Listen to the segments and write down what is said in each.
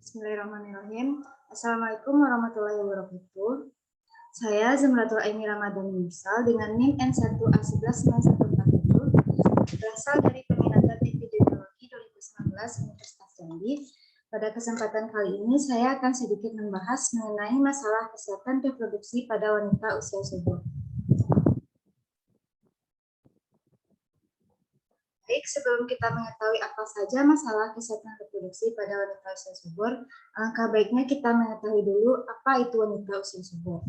Bismillahirrahmanirrahim. Assalamualaikum warahmatullahi wabarakatuh. Saya Zamratul Aini Ramadhani Misal dengan NIM N1A119147 berasal dari peminatan epidemiologi 2019 Universitas Jambi. Pada kesempatan kali ini saya akan sedikit membahas mengenai masalah kesehatan reproduksi pada wanita usia subur. Baik, sebelum kita mengetahui apa saja masalah kesehatan reproduksi pada wanita usia subur, alangkah baiknya kita mengetahui dulu apa itu wanita usia subur.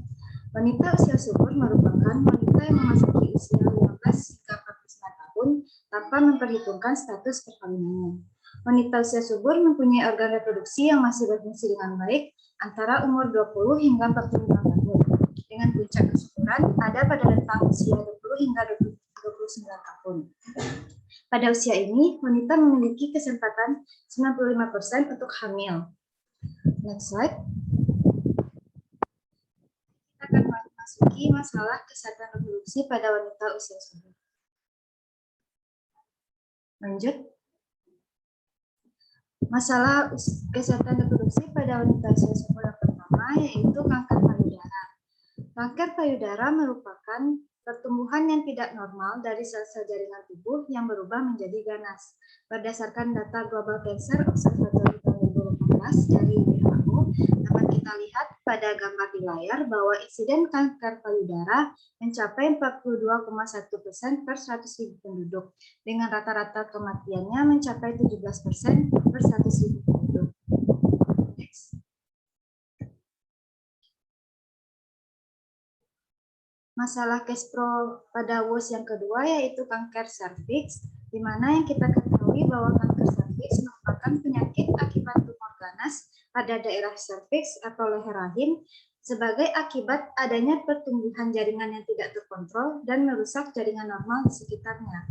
Wanita usia subur merupakan wanita yang memasuki usia 15 hingga 49 tahun tanpa memperhitungkan status perkawinannya. Wanita usia subur mempunyai organ reproduksi yang masih berfungsi dengan baik antara umur 20 hingga 45 tahun. Dengan puncak kesuburan ada pada rentang usia 20 hingga 29 tahun. Pada usia ini, wanita memiliki kesempatan 95% untuk hamil. Next slide. Kita akan memasuki masalah kesehatan reproduksi pada wanita usia subur. Lanjut. Masalah kesehatan reproduksi pada wanita usia subur yang pertama yaitu kanker payudara. Kanker payudara merupakan pertumbuhan yang tidak normal dari sel-sel jaringan tubuh yang berubah menjadi ganas. Berdasarkan data Global Cancer Observatory tahun 2018 dari WHO, dapat kita lihat pada gambar di layar bahwa insiden kanker payudara mencapai 42,1% per 100.000 penduduk, dengan rata-rata kematiannya mencapai 17% per 100.000 penduduk. Next. Masalah Kespro pada WOS yang kedua yaitu kanker serviks, di mana yang kita ketahui bahwa kanker serviks merupakan penyakit akibat tumor ganas pada daerah serviks atau leher rahim sebagai akibat adanya pertumbuhan jaringan yang tidak terkontrol dan merusak jaringan normal di sekitarnya.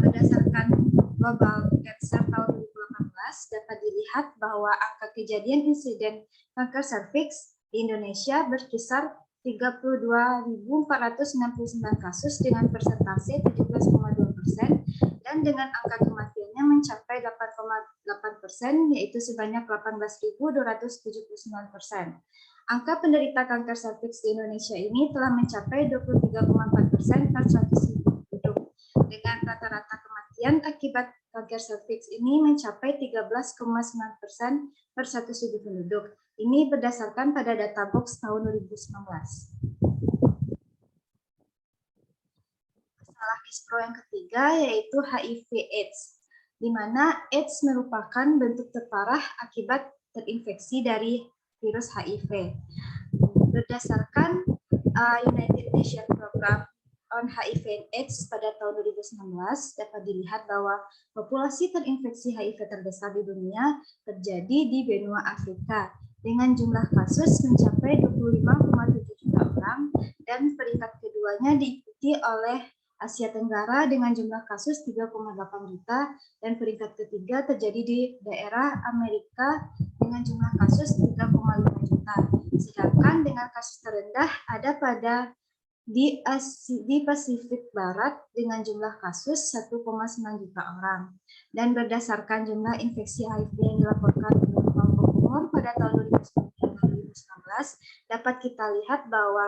Berdasarkan Global Cancer tahun 2018 dapat dilihat bahwa angka kejadian insiden kanker serviks di Indonesia berkisar 32.469 kasus dengan persentase 17,2% dan dengan angka kematiannya mencapai 8,8% yaitu sebanyak 18.279%. Angka penderita kanker serviks di Indonesia ini telah mencapai 23,4% per 100.000 penduduk dengan rata-rata kematian akibat kanker serviks ini mencapai 13,9% per 100.000 penduduk. Ini berdasarkan pada data box tahun 2019. Masalah Kespro yang ketiga yaitu HIV/AIDS, di mana AIDS merupakan bentuk terparah akibat terinfeksi dari virus HIV. Berdasarkan United Nations Program on HIV and AIDS pada tahun 2019 dapat dilihat bahwa populasi terinfeksi HIV terbesar di dunia terjadi di benua Afrika dengan jumlah kasus mencapai 25,7 juta orang dan peringkat keduanya diikuti oleh Asia Tenggara dengan jumlah kasus 3,8 juta dan peringkat ketiga terjadi di daerah Amerika dengan jumlah kasus 3,5 juta. Sedangkan dengan kasus terendah ada pada di Pasifik Barat dengan jumlah kasus 1,9 juta orang. Dan berdasarkan jumlah infeksi HIV yang dilaporkan oleh kelompok umur pada tahun 2019 dapat kita lihat bahwa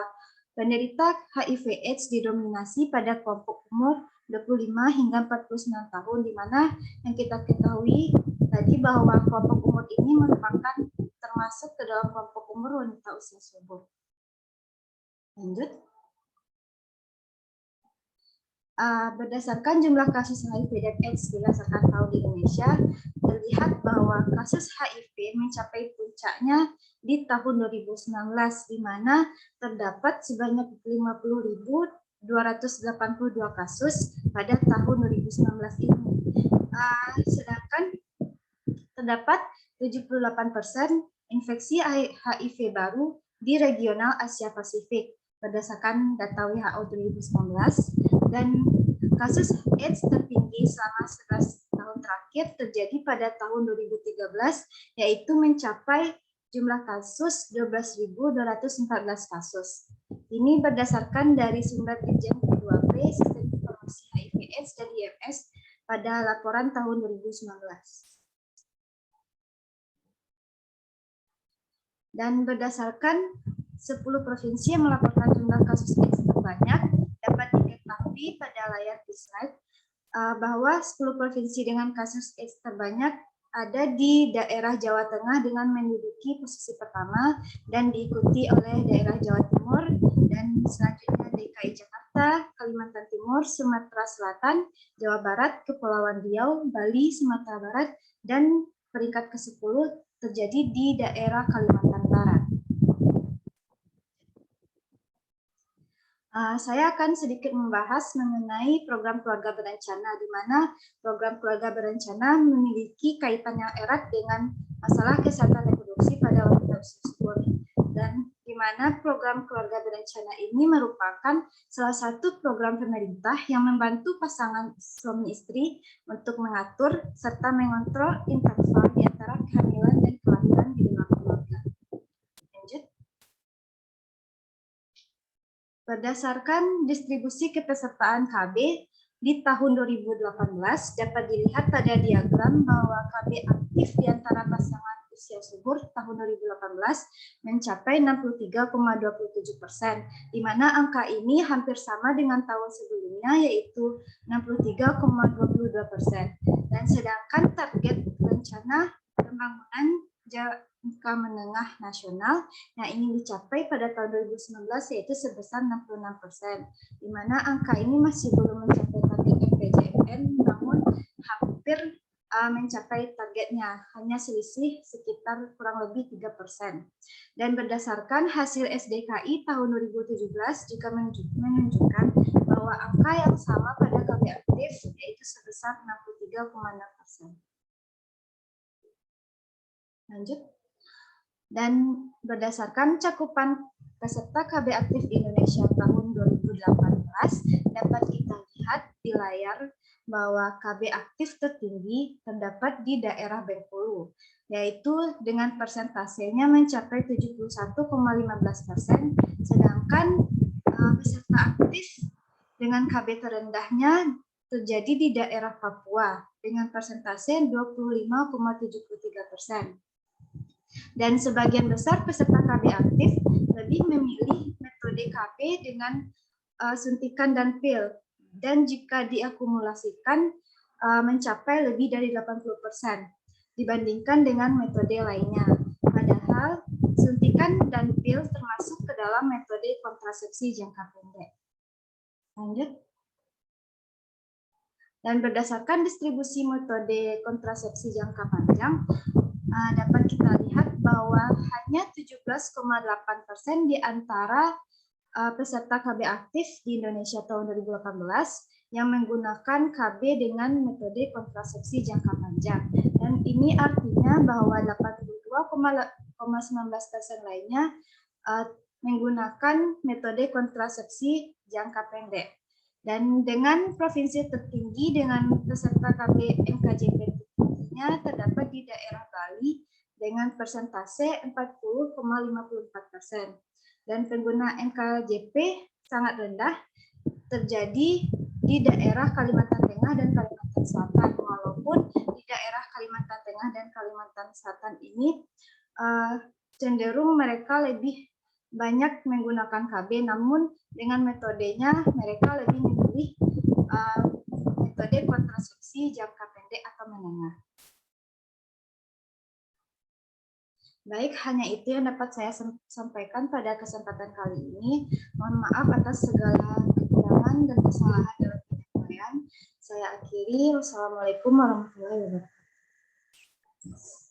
penderita HIV/AIDS didominasi pada kelompok umur 25 hingga 49 tahun, di mana yang kita ketahui tadi bahwa kelompok umur ini merupakan termasuk ke dalam kelompok umur wanita usia subur. Lanjut. Berdasarkan jumlah kasus HIV dan AIDS berdasarkan tahun di Indonesia, terlihat bahwa kasus HIV mencapai puncaknya di tahun 2019, di mana terdapat sebanyak 50.282 kasus pada tahun 2019 ini. Sedangkan terdapat 78% infeksi HIV baru di regional Asia Pasifik berdasarkan data WHO 2019. Dan kasus AIDS tertinggi selama 11 tahun terakhir terjadi pada tahun 2013, yaitu mencapai jumlah kasus 12.214 kasus. Ini berdasarkan dari sumber Dirjen P2P Sistem Informasi HIV/AIDS dan IMS pada laporan tahun 2019. Dan berdasarkan 10 provinsi yang melaporkan jumlah kasus AIDS terbanyak, dapat diketahui pada layar di slide bahwa 10 provinsi dengan kasus AIDS terbanyak ada di daerah Jawa Tengah dengan menduduki posisi pertama dan diikuti oleh daerah Jawa Timur dan selanjutnya DKI Jakarta, Kalimantan Timur, Sumatera Selatan, Jawa Barat, Kepulauan Riau, Bali, Sumatera Barat, dan peringkat ke-10 terjadi di daerah Kalimantan Barat. Saya akan sedikit membahas mengenai program keluarga berencana, di mana program keluarga berencana memiliki kaitan yang erat dengan masalah kesehatan reproduksi pada wanita usia subur. Dan di mana program keluarga berencana ini merupakan salah satu program pemerintah yang membantu pasangan suami istri untuk mengatur serta mengontrol interval di antara kehamilan dan kelahiran di dalam keluarga. Lanjut. Berdasarkan distribusi kepesertaan KB di tahun 2018 dapat dilihat pada diagram bahwa KB aktif di antara pasangan usia subur tahun 2018 mencapai 63,27%, di mana angka ini hampir sama dengan tahun sebelumnya yaitu 63,22%. Dan sedangkan target rencana pembangunan jangka menengah nasional yang ingin dicapai pada tahun 2019 yaitu sebesar 66%, di mana angka ini masih belum mencapai target RPJMN, namun hampir mencapai targetnya, hanya selisih sekitar kurang lebih 3%. Dan berdasarkan hasil SDKI tahun 2017 juga menunjukkan bahwa angka yang sama pada KB aktif yaitu sebesar 63,6%. Lanjut. Dan berdasarkan cakupan peserta KB aktif di Indonesia tahun 2018 dapat kita lihat di layar bahwa KB aktif tertinggi terdapat di daerah Bengkulu, yaitu dengan persentasenya mencapai 71,15%, sedangkan peserta aktif dengan KB terendahnya terjadi di daerah Papua dengan persentase 25,73%. Dan sebagian besar peserta KB aktif lebih memilih metode KB dengan suntikan dan pil, dan jika diakumulasikan mencapai lebih dari 80% dibandingkan dengan metode lainnya. Padahal suntikan dan pil termasuk ke dalam metode kontrasepsi jangka pendek. Lanjut. Dan berdasarkan distribusi metode kontrasepsi jangka panjang, dapat kita lihat bahwa hanya 17,8% di antara peserta KB aktif di Indonesia tahun 2018 yang menggunakan KB dengan metode kontrasepsi jangka panjang. Dan ini artinya bahwa 82,19% lainnya menggunakan metode kontrasepsi jangka pendek. Dan dengan provinsi tertinggi dengan peserta KB NKJP tertingginya terdapat di daerah Bali dengan persentase 40,54%. Dan pengguna NKJP sangat rendah terjadi di daerah Kalimantan Tengah dan Kalimantan Selatan, walaupun di daerah Kalimantan Tengah dan Kalimantan Selatan ini cenderung mereka lebih banyak menggunakan KB, namun dengan metodenya mereka lebih memilih metode kontrasepsi jangka pendek atau menengah. Baik, hanya itu yang dapat saya sampaikan pada kesempatan kali ini. Mohon maaf atas segala kekurangan dan kesalahan dalam penyampaian. Saya akhiri. Wassalamualaikum warahmatullahi wabarakatuh.